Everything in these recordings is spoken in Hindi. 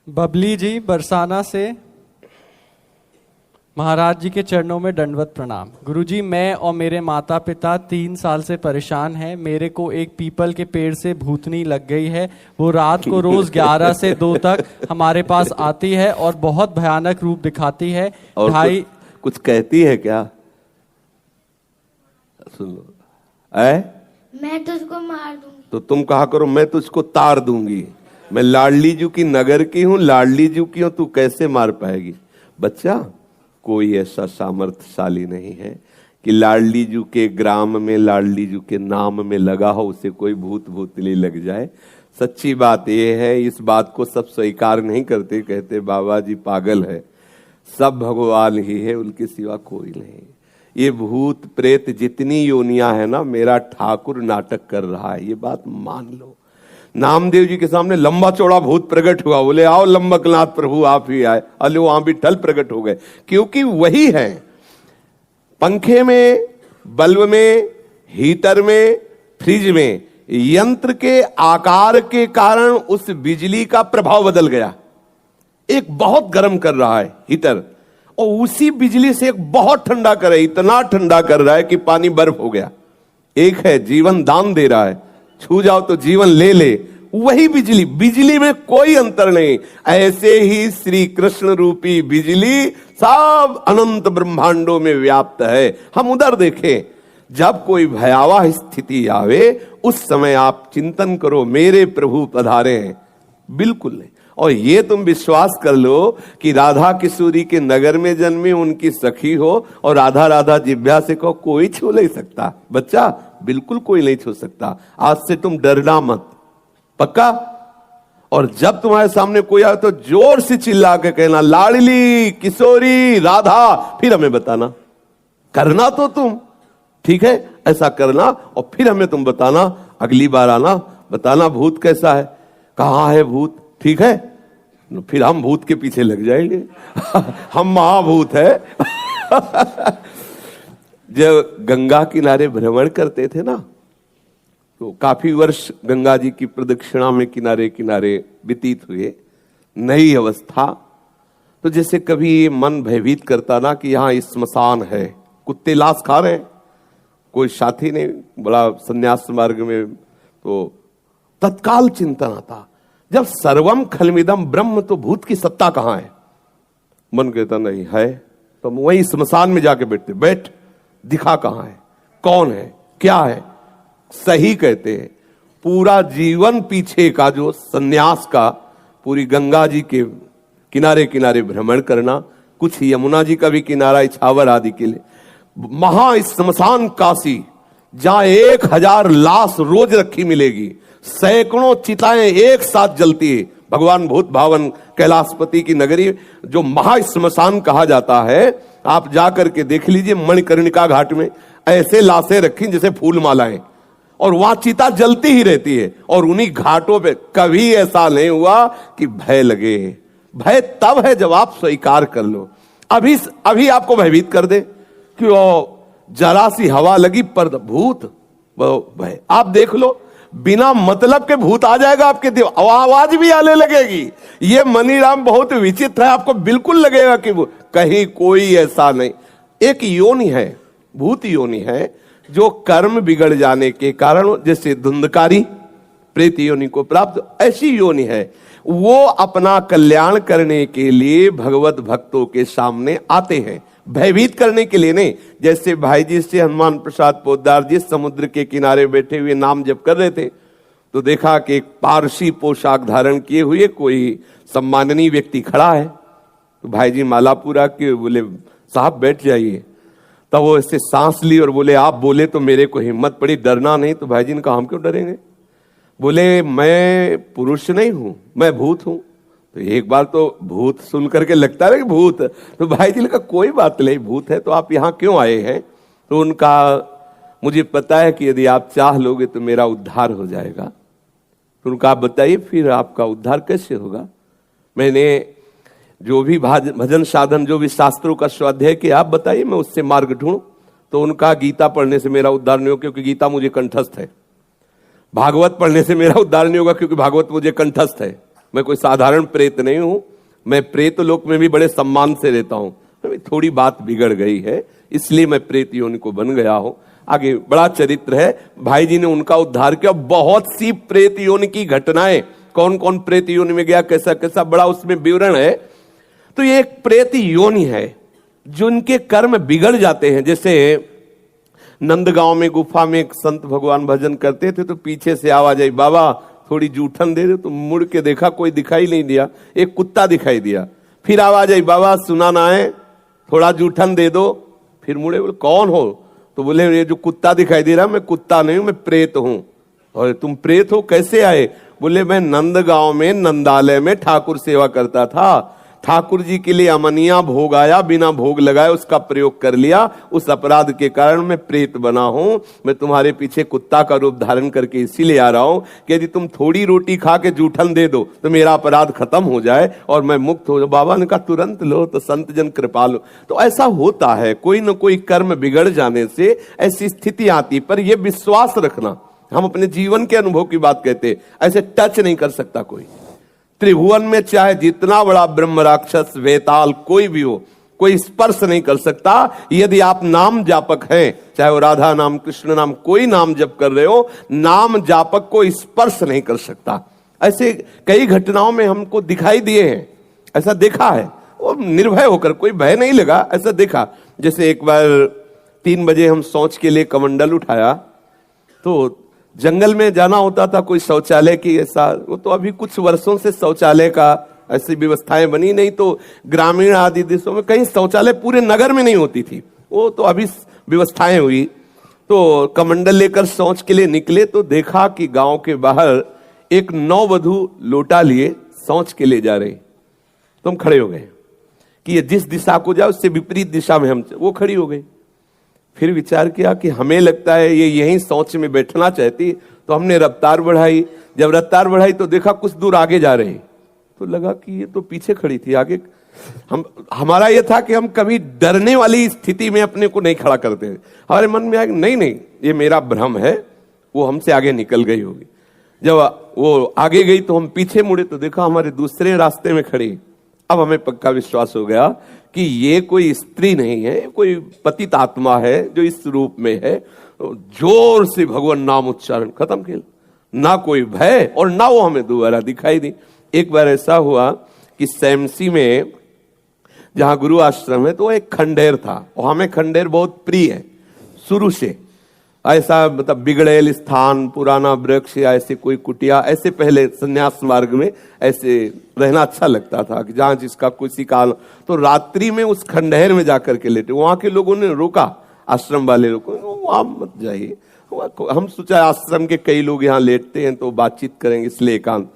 बबली जी बरसाना से, महाराज जी के चरणों में दंडवत प्रणाम। गुरुजी, मैं और मेरे माता पिता 3 साल से परेशान हैं। मेरे को एक पीपल के पेड़ से भूतनी लग गई है। वो रात को रोज 11 से 2 तक हमारे पास आती है और बहुत भयानक रूप दिखाती है। और ढाई कुछ कहती है क्या? सुन लो, मैं तुझको मार दूंगी। तो तुम कहा करो मैं तुझको तार दूंगी। मैं लाडली जू की नगर की हूं, लाडली जू की हूं, तू कैसे मार पाएगी? बच्चा, कोई ऐसा सामर्थ्यशाली नहीं है कि लाडली जू के ग्राम में, लाडली जू के नाम में लगा हो उसे कोई भूत भूतली लग जाए। सच्ची बात यह है, इस बात को सब स्वीकार नहीं करते, कहते बाबा जी पागल है, सब भगवान ही है, उनके सिवा कोई नहीं। ये भूत प्रेत जितनी योनियां है ना, मेरा ठाकुर नाटक कर रहा है, ये बात मान लो। नामदेव जी के सामने लंबा चौड़ा भूत प्रकट हुआ, बोले आओ लंबकनाथ प्रभु आप ही आए। अले वहां भी ठल प्रकट हो गए, क्योंकि वही है। पंखे में, बल्ब में, हीटर में, फ्रिज में यंत्र के आकार के कारण उस बिजली का प्रभाव बदल गया। एक बहुत गर्म कर रहा है हीटर, और उसी बिजली से एक बहुत ठंडा कर रहा है, इतना ठंडा कर रहा है कि पानी बर्फ हो गया। एक है जीवन दान दे रहा है, छू जाओ तो जीवन ले ले, वही बिजली, बिजली में कोई अंतर नहीं। ऐसे ही श्री कृष्ण रूपी बिजली सब अनंत ब्रह्मांडों में व्याप्त है। हम उधर देखें, जब कोई भयावह स्थिति आवे उस समय आप चिंतन करो मेरे प्रभु पधारे हैं, बिल्कुल नहीं। और ये तुम विश्वास कर लो कि राधा किशोरी के नगर में जन्मी, उनकी सखी हो और राधा राधा जिभ्या से कहो, कोई छू नहीं सकता। बच्चा, बिल्कुल कोई नहीं छू सकता। आज से तुम डरना मत, पक्का? और जब तुम्हारे सामने कोई आए तो जोर से चिल्ला के कहना लाडली किशोरी राधा, फिर हमें बताना। करना तो तुम, ठीक है, ऐसा करना और फिर हमें तुम बताना। अगली बार आना, बताना भूत कैसा है, कहां है भूत, ठीक है? फिर हम भूत के पीछे लग जाएंगे हम महाभूत है जब गंगा किनारे भ्रमण करते थे ना, तो काफी वर्ष गंगा जी की प्रदक्षिणा में किनारे किनारे व्यतीत हुए। नई अवस्था, तो जैसे कभी मन भयभीत करता ना कि यहाँ स्मशान है, कुत्ते लाश खा रहे हैं, कोई साथी ने बड़ा संन्यास मार्ग में, तो तत्काल चिंतन आता, जब सर्वम खलमिदम ब्रह्म, तो भूत की सत्ता कहां है? मन कहता नहीं है, तो हम वही स्मशान में जाके बैठते, बैठ दिखा कहां है, कौन है, क्या है? सही कहते हैं। पूरा जीवन पीछे का जो सन्यास का, पूरी गंगा जी के किनारे किनारे भ्रमण करना, कुछ यमुना जी का भी किनारा इछावर आदि के लिए, महा स्मशान काशी, जहां 1000 लाश रोज रखी मिलेगी, सैकड़ों चिताएं एक साथ जलती है। भगवान भूत भावन कैलाशपति की नगरी जो महाश्मशान कहा जाता है, आप जाकर के देख लीजिए। मणिकर्णिका घाट में ऐसे लाशें रखी जैसे फूल मालाएं, और वहां चिता जलती ही रहती है। और उन्हीं घाटों पे कभी ऐसा नहीं हुआ कि भय लगे। भय तब है जब आप स्वीकार कर लो। अभी आपको भयभीत कर दे कि वो जरा सी हवा लगी पर भूत, भय। आप देख लो, बिना मतलब के भूत आ जाएगा आपके दिल, आवाज भी आने लगेगी। ये मनीराम बहुत विचित्र है, आपको बिल्कुल लगेगा कि वो कहीं कोई ऐसा नहीं। एक योनि है, भूत योनि है, जो कर्म बिगड़ जाने के कारण, जैसे धुंधकारी प्रेत योनि को प्राप्त, ऐसी योनि है। वो अपना कल्याण करने के लिए भगवत भक्तों के सामने आते हैं, भयभीत करने के लिए नहीं। जैसे भाई जी से हनुमान प्रसाद पोद्दार जी समुद्र के किनारे बैठे हुए नाम जप कर रहे थे, तो देखा कि एक पारसी पोशाक धारण किए हुए कोई सम्माननीय व्यक्ति खड़ा है। तो भाई जी माला पूरा के बोले साहब बैठ जाइए। तब वो ऐसे सांस ली और बोले आप बोले तो मेरे को हिम्मत पड़ी, डरना नहीं। तो भाई जी ने कहा हम क्यों डरेंगे? बोले मैं पुरुष नहीं हूं, मैं भूत हूं। तो एक बार तो भूत सुन करके लगता है कि भूत, तो भाई जी ने कहा कोई बात नहीं, भूत है तो आप यहाँ क्यों आए हैं? तो उनका, मुझे पता है कि यदि आप चाह लोगे तो मेरा उद्धार हो जाएगा। तो उनका आप बताइए फिर आपका उद्धार कैसे होगा? मैंने जो भी भजन साधन, जो भी शास्त्रों का स्वाध्याय किया, आप बताइए मैं उससे मार्ग ढूंढूं। तो उनका गीता पढ़ने से मेरा उद्धार नहीं होगा क्योंकि गीता मुझे कंठस्थ है, भागवत पढ़ने से मेरा उद्धार नहीं होगा क्योंकि भागवत मुझे कंठस्थ है, मैं कोई साधारण प्रेत नहीं हूं, मैं प्रेत लोक में भी बड़े सम्मान से रहता हूं, थोड़ी बात बिगड़ गई है इसलिए मैं प्रेत योनि को बन गया हूं। आगे बड़ा चरित्र है, भाई जी ने उनका उद्धार किया। बहुत सी प्रेत योनि की घटनाएं, कौन कौन प्रेत योनि में गया, कैसा कैसा, बड़ा उसमें विवरण है। तो ये एक प्रेत योनि है जिनके कर्म बिगड़ जाते हैं। जैसे नंदगांव में गुफा में एक संत भगवान भजन करते थे, तो पीछे से आवाज आई, बाबा थोड़ी जूठन दे दे। तो मुड़ के देखा, कोई दिखाई नहीं दिया, एक कुत्ता दिखाई दिया। फिर आवाज आई, बाबा सुना ना है, थोड़ा जूठन दे दो। फिर मुड़े, बोले कौन हो? तो बोले ये जो कुत्ता दिखाई दे रहा, मैं कुत्ता नहीं हूं, मैं प्रेत हूं। और तुम प्रेत हो, कैसे आए? बोले मैं नंदगांव में नंदालय में ठाकुर सेवा करता था, ठाकुर जी के लिए अमनिया भोग आया, बिना भोग लगाए उसका प्रयोग कर लिया, उस अपराध के कारण मैं प्रेत बना हूं। मैं तुम्हारे पीछे कुत्ता का रूप धारण करके इसीलिए आ रहा हूं कि यदि तुम थोड़ी रोटी खा के जूठन दे दो तो मेरा अपराध खत्म हो जाए और मैं मुक्त हो जाऊं। बाबा ने कहा तुरंत लो, तो संत जन कृपालु। तो ऐसा होता है, कोई न कोई कर्म बिगड़ जाने से ऐसी स्थिति आती। पर यह विश्वास रखना, हम अपने जीवन के अनुभव की बात कहते, ऐसे टच नहीं कर सकता कोई। त्रिभुवन में चाहे जितना बड़ा ब्रह्म राक्षस वेताल कोई भी हो, कोई स्पर्श नहीं कर सकता। यदि आप नाम जापक हैं, चाहे वो राधा नाम, कृष्ण नाम, कोई नाम जप कर रहे हो, नाम जापक को स्पर्श नहीं कर सकता। ऐसे कई घटनाओं में हमको दिखाई दिए हैं, ऐसा देखा है। वो निर्भय होकर, कोई भय नहीं लगा, ऐसा देखा। जैसे एक बार 3 बजे हम शौच के लिए कमंडल उठाया, तो जंगल में जाना होता था, कोई शौचालय की ऐसा, वो तो अभी कुछ वर्षों से शौचालय का ऐसी व्यवस्थाएं बनी नहीं, तो ग्रामीण आदि देशों में कहीं शौचालय पूरे नगर में नहीं होती थी, वो तो अभी व्यवस्थाएं हुई। तो कमंडल लेकर शौच के लिए निकले, तो देखा कि गांव के बाहर एक नववधू लोटा लिए शौच के लिए जा रही। तो हम खड़े हो गए कि ये जिस दिशा को जाए उससे विपरीत दिशा में हम, वो खड़ी हो गई। फिर विचार किया कि हमें लगता है ये यहीं शौच में बैठना चाहती, तो हमने रफ्तार बढ़ाई। जब रफ्तार बढ़ाई तो देखा कुछ दूर आगे जा रही, तो लगा कि ये तो पीछे खड़ी थी, आगे। हमारा ये था कि हम कभी डरने वाली स्थिति में अपने को नहीं खड़ा करते। हमारे मन में आया नहीं ये मेरा भ्रम है, वो हमसे आगे निकल गई होगी। जब वो आगे गई तो हम पीछे मुड़े, तो देखा हमारे दूसरे रास्ते में खड़ी। अब हमें पक्का विश्वास हो गया कि ये कोई स्त्री नहीं है, कोई पतित आत्मा है जो इस रूप में है। जोर से भगवान नाम उच्चारण, खत्म खेल। ना कोई भय और ना वो हमें दोबारा दिखाई दी। एक बार ऐसा हुआ कि सैमसी में जहां गुरु आश्रम है, तो एक खंडेर था, और हमें खंडेर बहुत प्रिय है शुरू से। ऐसा मतलब बिगड़ेल स्थान, पुराना वृक्ष या ऐसे कोई कुटिया, ऐसे पहले संन्यास मार्ग में ऐसे रहना अच्छा लगता था कि जहां जिसका किसी काल। तो रात्रि में उस खंडहर में जाकर के लेटे, वहां के लोगों ने रोका, आश्रम वाले लोगों ने, वहां मत जाइए। हम सोचा आश्रम के कई लोग यहाँ लेटते हैं तो बातचीत करेंगे, इसलिए एकांत।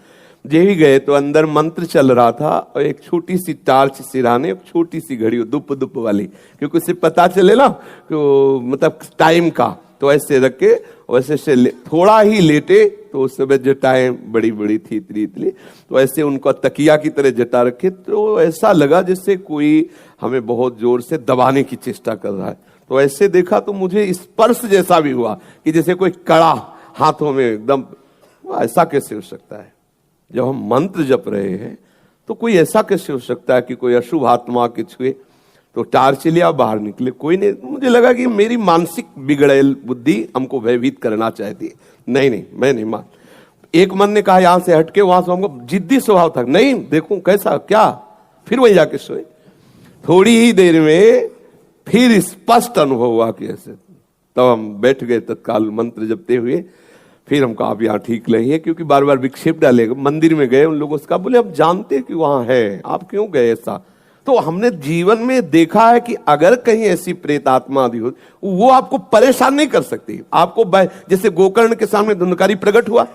जे भी गए तो अंदर मंत्र चल रहा था, और एक छोटी सी टार्च सिराने, एक छोटी सी घड़ी दुप दुप वाली, क्योंकि उससे पता चले ना तो मतलब टाइम का। तो ऐसे रख के वैसे से थोड़ा ही लेटे, तो उस समय जटाएं बड़ी बड़ी थी, इतनी, तो ऐसे उनको तकिया की तरह जटा रखे। तो ऐसा लगा जैसे कोई हमें बहुत जोर से दबाने की चेष्टा कर रहा है। तो ऐसे देखा तो मुझे स्पर्श जैसा भी हुआ कि जैसे कोई कड़ा हाथों में एकदम। ऐसा कैसे हो सकता है? जब हम मंत्र जप रहे हैं तो कोई ऐसा कैसे हो सकता है कि कोई अशुभ आत्मा के छुए? तो टार्च लिया, बाहर निकले, कोई नहीं। मुझे लगा कि मेरी मानसिक बिगड़ेल बुद्धि हमको भयभीत करना चाहती है। नहीं मैं नहीं मान। एक मन ने कहा यहां से हटके, वहां से हमको जिद्दी स्वभाव था, नहीं देखूं कैसा क्या। फिर वही जाके सोए। थोड़ी ही देर में फिर स्पष्ट अनुभव हुआ कि ऐसे। तब हम बैठ गए तत्काल मंत्र जपते हुए। फिर हम कहा आप यहाँ ठीक नहीं है, क्योंकि बार बार विक्षेप डालेगा। मंदिर में गए, उन लोगों से कहा, बोले आप जानते कि वहां है, आप क्यों गए ऐसा? तो हमने जीवन में देखा है कि अगर कहीं ऐसी प्रेत आत्मा आदि हो, वो आपको परेशान नहीं कर सकती। आपको जैसे गोकर्ण के सामने धुंधकारी प्रकट हुआ,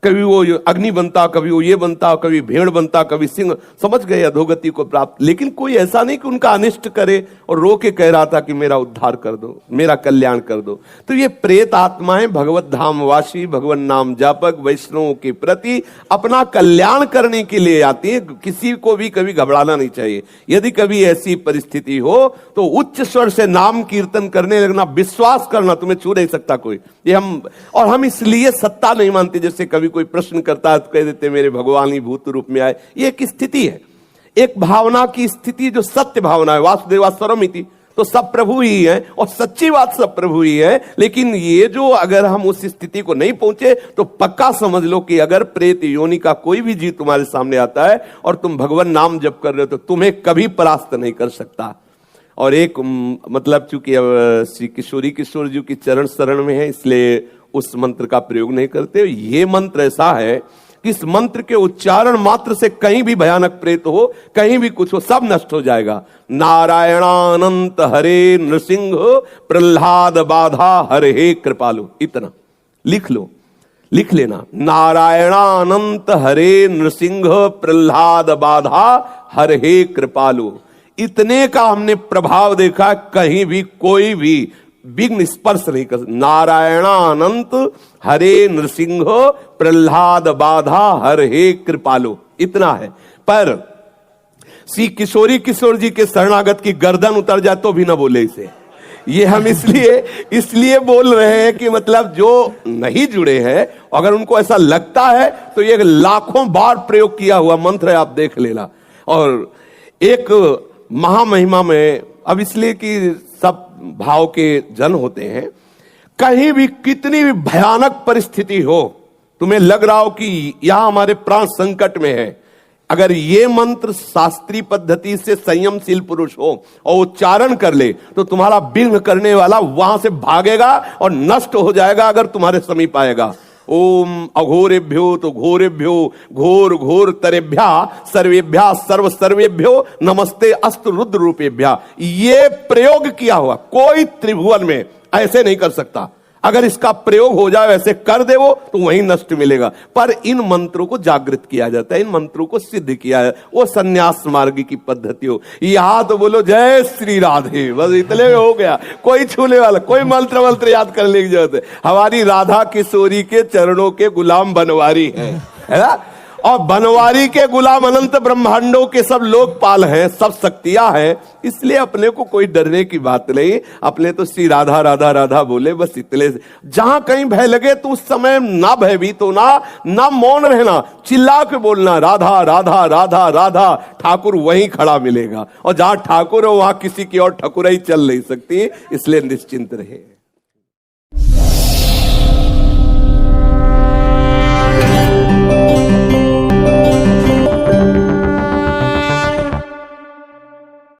कभी वो अग्नि बनता, कभी वो ये बनता, कभी भेड़ बनता, कभी सिंह, समझ गए अधोगति को प्राप्त। लेकिन कोई ऐसा नहीं कि उनका अनिष्ट करे और रो के कह रहा था कि मेरा उद्धार कर दो, मेरा कल्याण कर दो। तो ये प्रेत आत्माएं भगवत धाम वासी, भगवान नाम जापक, वैष्णवों के प्रति अपना कल्याण करने के लिए आती है। किसी को भी कभी घबराना नहीं चाहिए। यदि कभी ऐसी परिस्थिति हो तो उच्च स्वर से नाम कीर्तन करने लगना, विश्वास करना, तुम्हें छू नहीं सकता कोई। ये हम इसलिए सत्ता नहीं मानते। जैसे कभी कोई प्रश्न करता है तो कह देते मेरे भगवान ही भूत रूप में आए। ये एक स्थिति है, एक भावना की स्थिति जो सत्य भावना है। वासुदेवा सर्वमिति, तो सब प्रभु ही है और सच्ची बात सब प्रभु ही है। लेकिन ये जो अगर हम उस स्थिति को नहीं पहुंचे तो पक्का समझ लो कि अगर प्रेत योनि का कोई भी जीव तुम्हारे सामने आता है और तुम भगवान नाम जप कर रहे हो तो तुम्हें कभी परास्त नहीं कर सकता। और एक मतलब चूंकि अब श्री किशोर जी की चरण शरण में है इसलिए उस मंत्र का प्रयोग नहीं करते। ये मंत्र ऐसा है कि इस मंत्र के उच्चारण मात्र से कहीं भी भयानक प्रेत हो, कहीं भी कुछ हो, सब नष्ट हो जाएगा। नारायणानंत हरे नृसिंह प्रहलाद बाधा हरे कृपालु, इतना लिख लो, लिख लेना। नारायणानंत हरे नृसिंह प्रहलाद बाधा हरे कृपालु, इतने का हमने प्रभाव देखा। कहीं भी कोई भी विघ्न स्पर्श नहीं कर। नारायणानंत हरे नृसिंह प्रहलाद बाधा हरे कृपालु, इतना है। पर श्री किशोर जी के शरणागत की गर्दन उतर जाए तो भी ना बोले इसे। ये हम इसलिए बोल रहे हैं कि मतलब जो नहीं जुड़े हैं अगर उनको ऐसा लगता है तो ये लाखों बार प्रयोग किया हुआ मंत्र है, आप देख लेना। और एक महामहिमा में, अब इसलिए कि सब भाव के जन होते हैं, कहीं भी कितनी भी भयानक परिस्थिति हो, तुम्हें लग रहा हो कि यहां हमारे प्राण संकट में है, अगर ये मंत्र शास्त्रीय पद्धति से संयमशील पुरुष हो और उच्चारण कर ले तो तुम्हारा विघ्न करने वाला वहां से भागेगा और नष्ट हो जाएगा अगर तुम्हारे समीप आएगा। ओम अघोरेभ्यो तो घोरेभ्यो घोर घोर तरेभ्या सर्वेभ्या सर्व सर्वेभ्यो नमस्ते अस्त रुद्र रूपेभ्या। ये प्रयोग किया हुआ कोई त्रिभुवन में ऐसे नहीं कर सकता। अगर इसका प्रयोग हो जाए वैसे कर दे वो तो वहीं नष्ट मिलेगा। पर इन मंत्रों को जागृत किया जाता है, इन मंत्रों को सिद्ध किया है, वो संन्यास मार्ग की पद्धति हो। यहां तो बोलो जय श्री राधे, बस इतने हो गया, कोई छूने वाला, कोई मंत्र याद करने की जरूरत है। हमारी राधा किशोरी के चरणों के गुलाम बनवारी है ना? और बनवारी के गुलाम अनंत ब्रह्मांडों के सब लोकपाल हैं, सब शक्तियां हैं, इसलिए अपने को कोई डरने की बात नहीं। अपने तो श्री राधा राधा राधा बोले, बस इतने। जहां कहीं भय लगे तो उस समय ना भयभीत होना, ना मौन रहना, चिल्ला के बोलना राधा राधा राधा राधा, ठाकुर वहीं खड़ा मिलेगा। और जहां ठाकुर हो वहां किसी की और ठकुराई चल नहीं सकती, इसलिए निश्चिंत रहे।